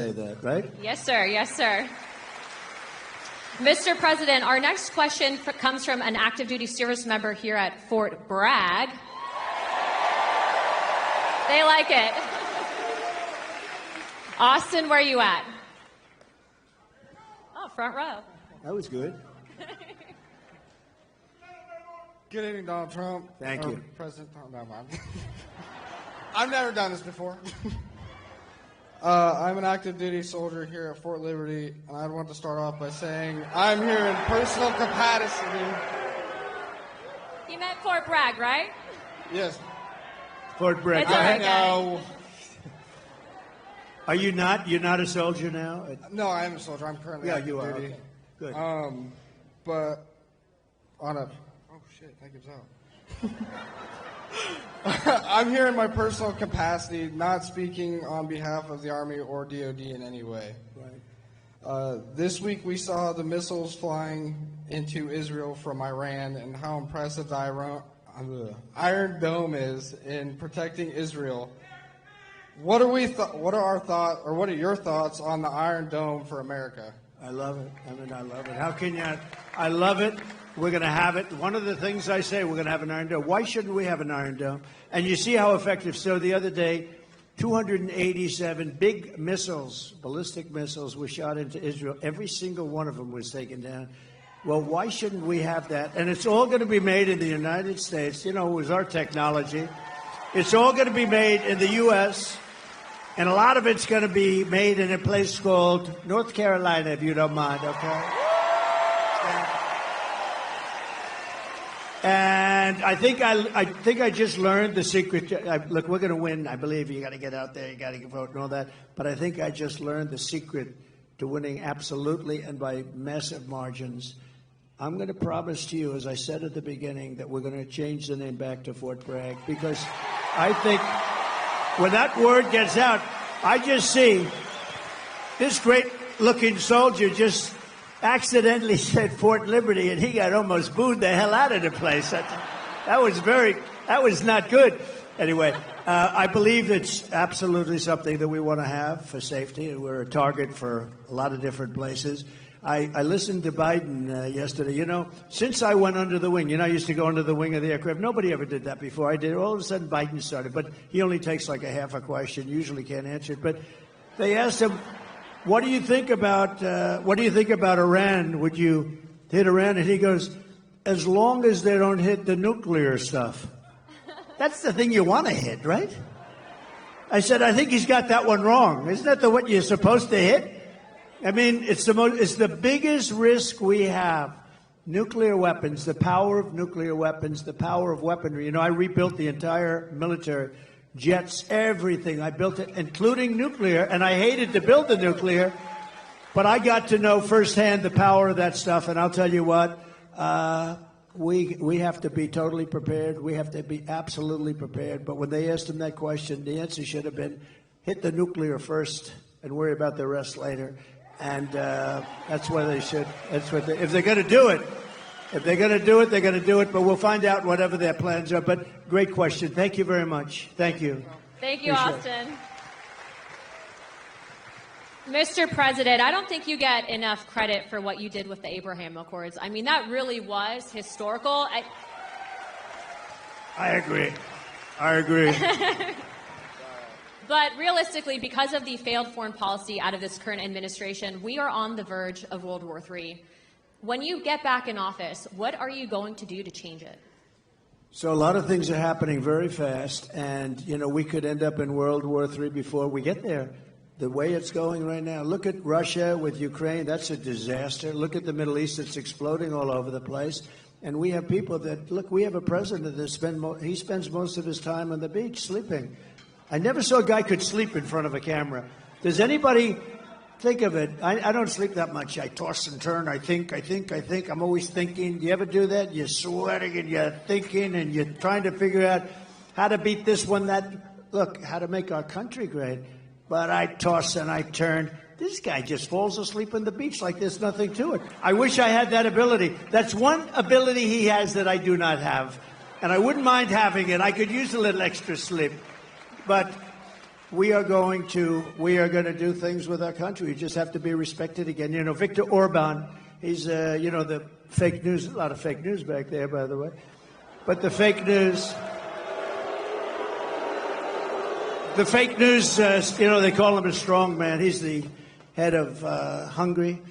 say that, right? Yes, sir. Yes, sir. Mr. President, our next question comes from an active duty service member here at Fort Bragg. They like it. Austin, where are you at? Oh, front row. That was good. Good evening, Donald Trump. Thank you. President Trump. No, I've never done this before. I'm an active duty soldier here at Fort Liberty, and I want to start off by saying I'm here in personal capacity. You meant Fort Bragg, right? Yes. Fort Bragg. It's all right, No. Are you not? You're not a soldier now? No, I am a soldier. I'm currently active you are. duty. Okay. Good. But on a... Oh, shit. That gives out. I'm here in my personal capacity, not speaking on behalf of the Army or DOD in any way. Right. This week we saw the missiles flying into Israel from Iran and how impressive the Iron Dome is in protecting Israel. What are your thoughts on the Iron Dome for America? I love it. I love it. How can you? I love it. We're going to have it. One of the things I say, we're going to have an Iron Dome. Why shouldn't we have an Iron Dome? And you see how effective. So the other day, 287 big missiles, ballistic missiles, were shot into Israel. Every single one of them was taken down. Well, why shouldn't we have that? And it's all going to be made in the United States. You know, it was our technology. It's all going to be made in the U.S., and a lot of it's going to be made in a place called North Carolina, if you don't mind, okay? And I think I just learned the secret. Look, we're going to win. I believe you got to get out there, you got to vote and all that. But I think I just learned the secret to winning absolutely and by massive margins. I'm going to promise to you, as I said at the beginning, that we're going to change the name back to Fort Bragg, because I think when that word gets out, I just see this great-looking soldier just accidentally said Fort Liberty, and he got almost booed the hell out of the place. That was not good. Anyway, I believe it's absolutely something that we want to have for safety. We're a target for a lot of different places. I listened to Biden yesterday. You know, since I went under the wing, I used to go under the wing of the aircraft. Nobody ever did that before. I did. All of a sudden, Biden started. But he only takes like a half a question. Usually can't answer it. But they asked him, what do you think about Iran? Would you hit Iran? And he goes, as long as they don't hit the nuclear stuff. That's the thing you want to hit, right? I said, I think he's got that one wrong. Isn't that what you're supposed to hit? I mean, it's the biggest risk we have. Nuclear weapons, the power of nuclear weapons, the power of weaponry. I rebuilt the entire military, jets, everything. I built it, including nuclear, and I hated to build the nuclear, but I got to know firsthand the power of that stuff, and I'll tell you what, we have to be totally prepared. We have to be absolutely prepared. But when they asked him that question, the answer should have been, hit the nuclear first and worry about the rest later. And that's where they should. If they're going to do it, they're going to do it. But we'll find out whatever their plans are. But great question. Thank you very much. Thank you. Thank you, Austin. Mr. President, I don't think you get enough credit for what you did with the Abraham Accords. I mean, that really was historical. I agree. But realistically, because of the failed foreign policy out of this current administration, we are on the verge of World War III. When you get back in office, what are you going to do to change it? So a lot of things are happening very fast, and, we could end up in World War III before we get there. The way it's going right now, look at Russia with Ukraine. That's a disaster. Look at the Middle East. It's exploding all over the place. And we have people we have a president that he spends most of his time on the beach sleeping. I never saw a guy could sleep in front of a camera. Does anybody think of it? I don't sleep that much. I toss and turn. I think. I'm always thinking. Do you ever do that? You're sweating and you're thinking and you're trying to figure out how to beat this one, that. Look, how to make our country great. But I toss and I turn. This guy just falls asleep on the beach like there's nothing to it. I wish I had that ability. That's one ability he has that I do not have. And I wouldn't mind having it. I could use a little extra sleep. But we are going to do things with our country. We just have to be respected again. You know, Viktor Orban, he's the fake news. A lot of fake news back there, by the way. But the fake news. The fake news, they call him a strong man. He's the head of Hungary,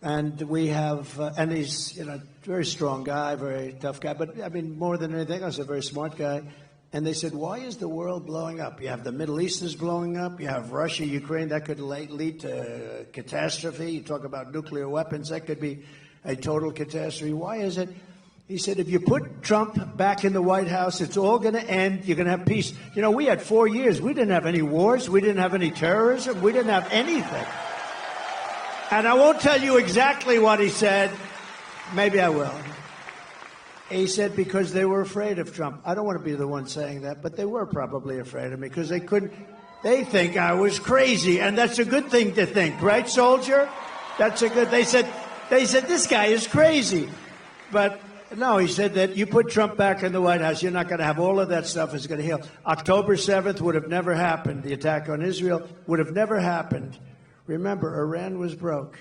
and we have, and he's a very strong guy, very tough guy. But I mean, more than anything else, a very smart guy. And they said, why is the world blowing up? You have the Middle East is blowing up. You have Russia, Ukraine. That could lead to catastrophe. You talk about nuclear weapons. That could be a total catastrophe. Why is it? He said, if you put Trump back in the White House, it's all going to end. You're going to have peace. You know, we had 4 years. We didn't have any wars. We didn't have any terrorism. We didn't have anything. And I won't tell you exactly what he said. Maybe I will. He said because they were afraid of Trump. I don't want to be the one saying that, but they were probably afraid of me because they think I was crazy. And that's a good thing to think, right, soldier? They said, this guy is crazy. But no, he said that you put Trump back in the White House, you're not going to have all of that stuff is going to heal. October 7th would have never happened. The attack on Israel would have never happened. Remember, Iran was broke.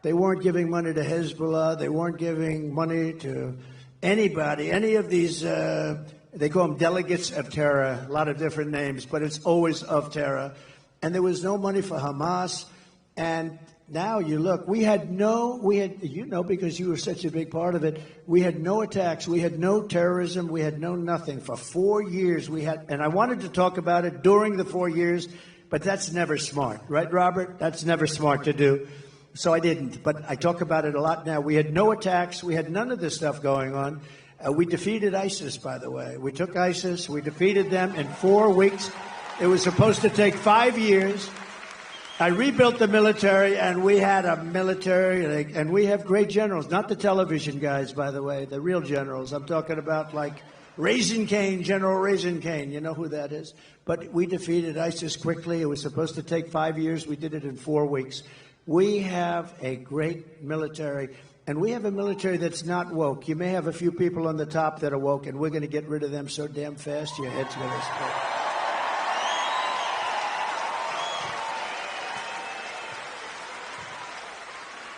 They weren't giving money to Hezbollah. They weren't giving money to anybody, any of these, they call them delegates of terror, a lot of different names, but it's always of terror. And there was no money for Hamas. And now you look, because you were such a big part of it, we had no attacks, we had no terrorism, we had no nothing. For 4 years and I wanted to talk about it during the 4 years, but that's never smart, right, Robert? That's never smart to do. So I didn't, but I talk about it a lot now. We had no attacks. We had none of this stuff going on. We defeated ISIS, by the way. We took ISIS. We defeated them in 4 weeks. It was supposed to take 5 years. I rebuilt the military, and we had a military, and we have great generals, not the television guys, by the way, the real generals. I'm talking about like Raisin Cane, General Raisin Cane. You know who that is? But we defeated ISIS quickly. It was supposed to take 5 years. We did it in 4 weeks. We have a great military, and we have a military that's not woke. You may have a few people on the top that are woke, and we're going to get rid of them so damn fast, your head's going to explode.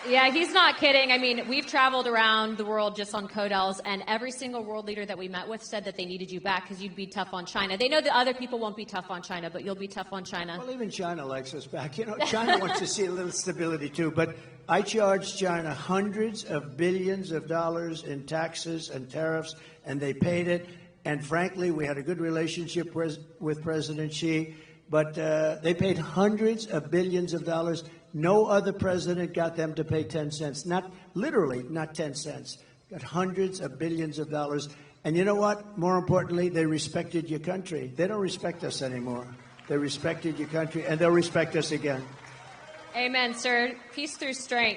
Yeah, he's not kidding. I mean, we've traveled around the world just on Codels, and every single world leader that we met with said that they needed you back because you'd be tough on China. They know that other people won't be tough on China, but you'll be tough on China. Well, even China likes us back. You know, China wants to see a little stability, too. But I charged China hundreds of billions of dollars in taxes and tariffs, and they paid it. And frankly, we had a good relationship with President Xi, but they paid hundreds of billions of dollars. No other president got them to pay 10 cents. Not literally, not 10 cents. Got hundreds of billions of dollars. And you know what? More importantly, they respected your country. They don't respect us anymore. They respected your country, and they'll respect us again. Amen, sir. Peace through strength.